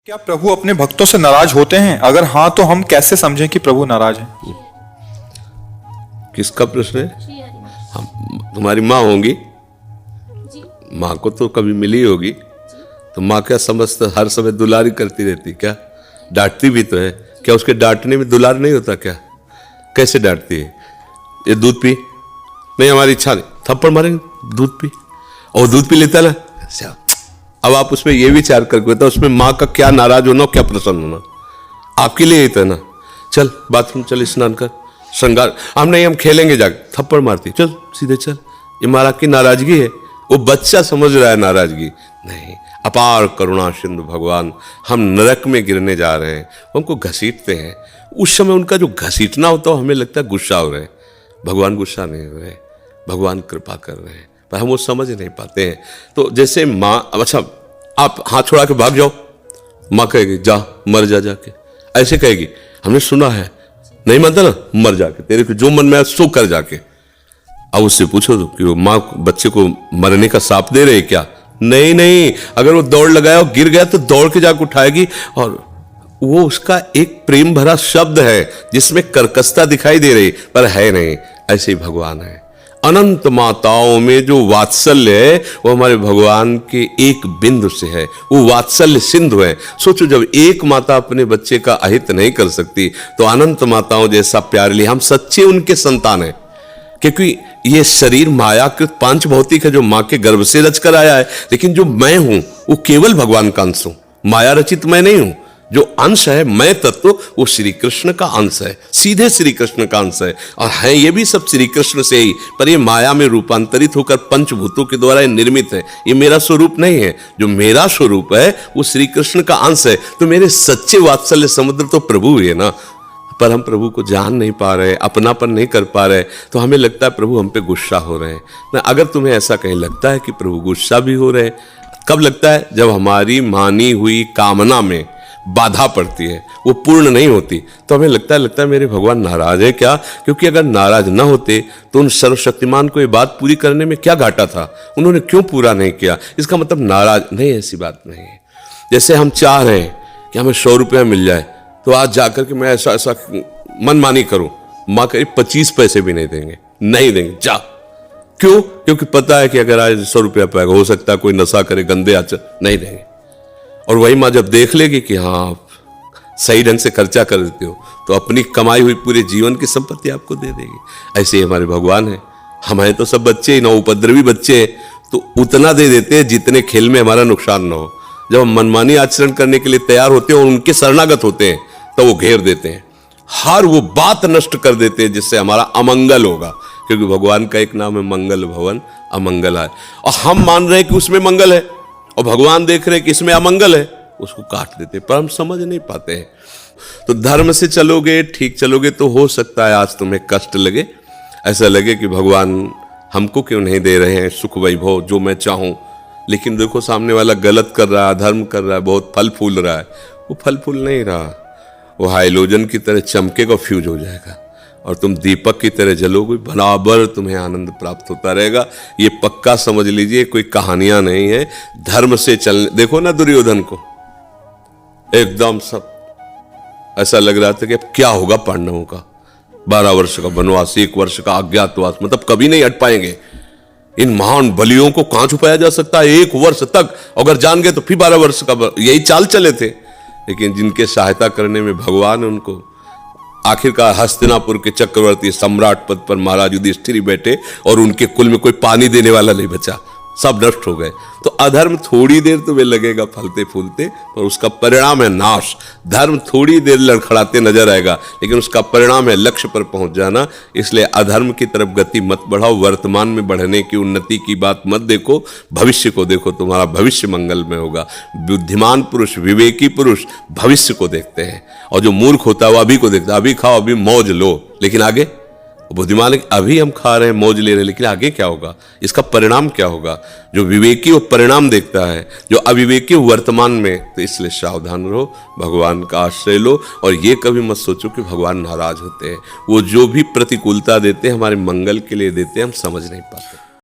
क्या प्रभु अपने भक्तों से नाराज होते हैं? अगर हाँ तो हम कैसे समझें कि प्रभु नाराज हैं? किसका प्रश्न है? हम तुम्हारी माँ होंगी, माँ को तो कभी मिली होगी, तो माँ क्या समझता हर समय दुलारी करती रहती? क्या डांटती भी तो है? क्या उसके डांटने में दुलार नहीं होता? क्या कैसे डांटती है? ये दूध पी, नहीं हमारी इच्छा नहीं, थप्पड़ मारेंगे, दूध पी, और दूध पी लेता ना। अब आप उसमें ये विचार करके बताओ उसमें माँ का क्या नाराज होना और क्या प्रसन्न होना? आपके लिए ही तो है ना। चल बाथरूम चल, स्नान कर, श्रृंगार, हम नहीं हम खेलेंगे, जाके थप्पड़ मारती, चल सीधे चल। ये महाराज की नाराजगी है? वो बच्चा समझ रहा है नाराजगी नहीं। अपार करुणा सिंधु भगवान, हम नरक में गिरने जा रहे हैं, हमको घसीटते हैं। उस समय उनका जो घसीटना होता है हमें लगता है गुस्सा हो रहे हैं। भगवान गुस्सा नहीं हो रहे, भगवान कृपा कर रहे हैं, पर हम वो समझ नहीं पाते हैं। तो जैसे माँ, अच्छा आप हाथ छोड़ा के भाग जाओ, माँ कहेगी जा मर जा जाके, ऐसे कहेगी। हमने सुना है, नहीं मानता ना, मर जाके, तेरे को जो मन में आए सो कर जाके। अब उससे पूछो तो कि वो माँ बच्चे को मरने का साप दे रहे क्या? नहीं नहीं, अगर वो दौड़ लगाया और गिर गया तो दौड़ के जाके उठाएगी, और वो उसका एक प्रेम भरा शब्द है जिसमें कर्कशता दिखाई दे रही पर है नहीं। ऐसे ही भगवान है। अनंत माताओं में जो वात्सल्य है वो हमारे भगवान के एक बिंदु से है, वो वात्सल्य सिंधु है। सोचो जब एक माता अपने बच्चे का अहित नहीं कर सकती तो अनंत माताओं जैसा प्यार लिए हम सच्चे उनके संतान हैं। क्योंकि ये शरीर मायाकृत पांच भौतिक है जो माँ के गर्भ से रच कर आया है, लेकिन जो मैं हूं वो केवल भगवान का अंश हूं, माया रचित मैं नहीं हूं। जो अंश है मैं तत्व वो श्री कृष्ण का अंश है, सीधे श्री कृष्ण का अंश है, और है ये भी सब श्री कृष्ण से ही, पर ये माया में रूपांतरित होकर पंचभूतों के द्वारा निर्मित है। ये मेरा स्वरूप नहीं है, जो मेरा स्वरूप है वो श्री कृष्ण का अंश है। तो मेरे सच्चे वात्सल्य समुद्र तो प्रभु है ना, पर हम प्रभु को जान नहीं पा रहे, अपनापन नहीं कर पा रहे, तो हमें लगता है प्रभु हम पे गुस्सा हो रहे हैं ना। अगर तुम्हें ऐसा कहीं लगता है कि प्रभु गुस्सा भी हो रहे, कब लगता है? जब हमारी मानी हुई कामना में बाधा पड़ती है, वो पूर्ण नहीं होती, तो हमें लगता है मेरे भगवान नाराज है क्या? क्योंकि अगर नाराज ना होते तो उन सर्वशक्तिमान को ये बात पूरी करने में क्या घाटा था? उन्होंने क्यों पूरा नहीं किया? इसका मतलब नाराज नहीं, ऐसी बात नहीं है। जैसे हम चाह रहे हैं कि हमें 100 रुपया मिल जाए, तो आज जाकर के मैं ऐसा ऐसा मनमानी करूं, माँ कहे 25 पैसे भी नहीं देंगे, नहीं देंगे, जा। क्यों? क्योंकि पता है कि अगर आज 100 रुपया पाएगा, हो सकता है कोई नशा करे, गंदे आचर, नहीं देंगे। और वही माँ जब देख लेगी कि हाँ आप सही ढंग से खर्चा कर देते हो, तो अपनी कमाई हुई पूरे जीवन की संपत्ति आपको दे देगी। ऐसे ही हमारे भगवान है। हमारे तो सब बच्चे ही ना, उपद्रवी बच्चे हैं, तो उतना दे देते हैं जितने खेल में हमारा नुकसान ना हो। जब हम मनमानी आचरण करने के लिए तैयार होते हैं और उनके शरणागत होते हैं तो वो घेर देते हैं, हर वो बात नष्ट कर देते हैं जिससे हमारा अमंगल होगा। क्योंकि भगवान का एक नाम है मंगल भवन अमंगल है, और हम मान रहे हैं कि उसमें मंगल है और भगवान देख रहे हैं कि इसमें अमंगल है, उसको काट देते, पर हम समझ नहीं पाते हैं। तो धर्म से चलोगे, ठीक चलोगे, तो हो सकता है आज तुम्हें कष्ट लगे, ऐसा लगे कि भगवान हमको क्यों नहीं दे रहे हैं सुख वैभव जो मैं चाहूं। लेकिन देखो सामने वाला गलत कर रहा है, अधर्म कर रहा है, बहुत फल फूल रहा है। वो फल फूल नहीं रहा, वो हाइलोजन की तरह चमकेगा, फ्यूज हो जाएगा, और तुम दीपक की तरह जलोगे, बराबर तुम्हें आनंद प्राप्त होता रहेगा। ये पक्का समझ लीजिए, कोई कहानियां नहीं है। धर्म से चलने, देखो ना दुर्योधन को, एकदम सब ऐसा लग रहा था कि अब क्या होगा पांडवों का। 12 वर्ष का वनवास, 1 वर्ष का अज्ञातवास, मतलब कभी नहीं हट पाएंगे। इन महान बलियों को कहां छुपाया जा सकता है 1 वर्ष तक? अगर जान गए तो फिर 12 वर्ष का, यही चाल चले थे। लेकिन जिनके सहायता करने में भगवान, उनको आखिरकार हस्तिनापुर के चक्रवर्ती सम्राट पद पर महाराज युधिष्ठिर बैठे और उनके कुल में कोई पानी देने वाला नहीं बचा, सब नष्ट हो गए। तो अधर्म थोड़ी देर तुम्हें लगेगा फलते फूलते, पर उसका परिणाम है नाश। धर्म थोड़ी देर लड़खड़ाते नजर आएगा, लेकिन उसका परिणाम है लक्ष्य पर पहुंच जाना। इसलिए अधर्म की तरफ गति मत बढ़ाओ, वर्तमान में बढ़ने की, उन्नति की बात मत देखो, भविष्य को देखो, तुम्हारा भविष्य मंगल में होगा। बुद्धिमान पुरुष, विवेकी पुरुष भविष्य को देखते हैं, और जो मूर्ख होता है वो अभी को देखता है। अभी खाओ, अभी मौज लो, लेकिन आगे बुद्धिमान अभी हम खा रहे हैं, मौज ले रहे हैं, लेकिन आगे क्या होगा, इसका परिणाम क्या होगा। जो विवेकी वो परिणाम देखता है, जो अविवेकी वर्तमान में। तो इसलिए सावधान रहो, भगवान का आश्रय लो, और ये कभी मत सोचो कि भगवान नाराज होते हैं। वो जो भी प्रतिकूलता देते हैं हमारे मंगल के लिए देते हैं, हम समझ नहीं पाते।